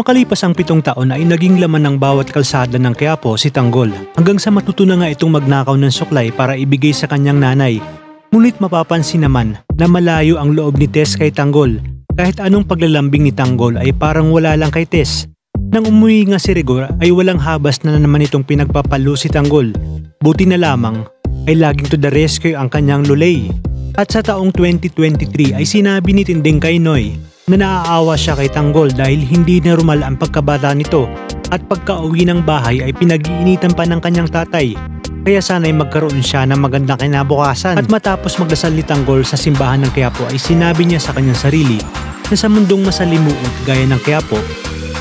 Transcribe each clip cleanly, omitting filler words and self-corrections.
Makalipas ang 7 taon ay naging laman ng bawat kalsada ng Quiapo si Tanggol hanggang sa matuto na nga itong magnakaw ng suklay para ibigay sa kanyang nanay. Ngunit mapapansin naman na malayo ang loob ni Tess kay Tanggol. Kahit anong paglalambing ni Tanggol ay parang wala lang kay Tess. Nang umuwi nga si Rigor ay walang habas na naman itong pinagpapalo si Tanggol. Buti na lamang ay laging to the rescue ang kanyang lulay. At sa taong 2023 ay sinabi ni Tinding kay Noy na naaawa siya kay Tanggol dahil hindi normal ang pagkabata nito at pagka-uwi ng bahay ay pinag-iinitan pa ng kanyang tatay. Kaya sana'y magkaroon siya ng magandang kinabukasan. At matapos magdasal ni Tanggol sa simbahan ng Quiapo ay sinabi niya sa kanyang sarili na sa mundong masalimuot gaya ng Quiapo,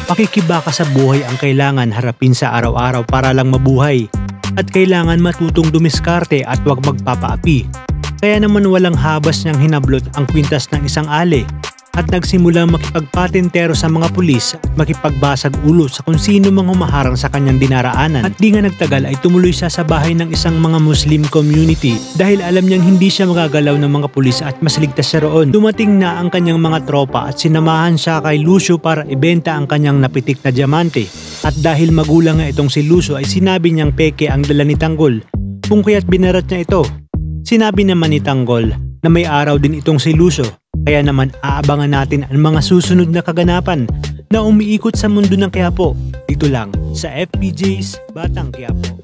pakikibaka sa buhay ang kailangan harapin sa araw-araw para lang mabuhay at kailangan matutong dumiskarte at huwag magpapaapi. Kaya naman walang habas niyang hinablot ang kwintas ng isang ali at nagsimulang makipagpatentero sa mga pulis at makipagbasag ulo sa kung sino mang humaharang sa kanyang dinaraanan. At di nga nagtagal ay tumuloy siya sa bahay ng isang mga Muslim community dahil alam niyang hindi siya magagalaw ng mga pulis at mas ligtas siya roon. Dumating na ang kanyang mga tropa at sinamahan siya kay Lucio para ibenta ang kanyang napitik na diamante. At dahil magulang nga itong si Lucio ay sinabi niyang peke ang dala ni Tanggol kung kaya't binarat niya ito. Sinabi naman ni Tanggol na may araw din itong si Lucio. Kaya naman aabangan natin ang mga susunod na kaganapan na umiikot sa mundo ng Quiapo dito lang sa FPJ's Batang Quiapo.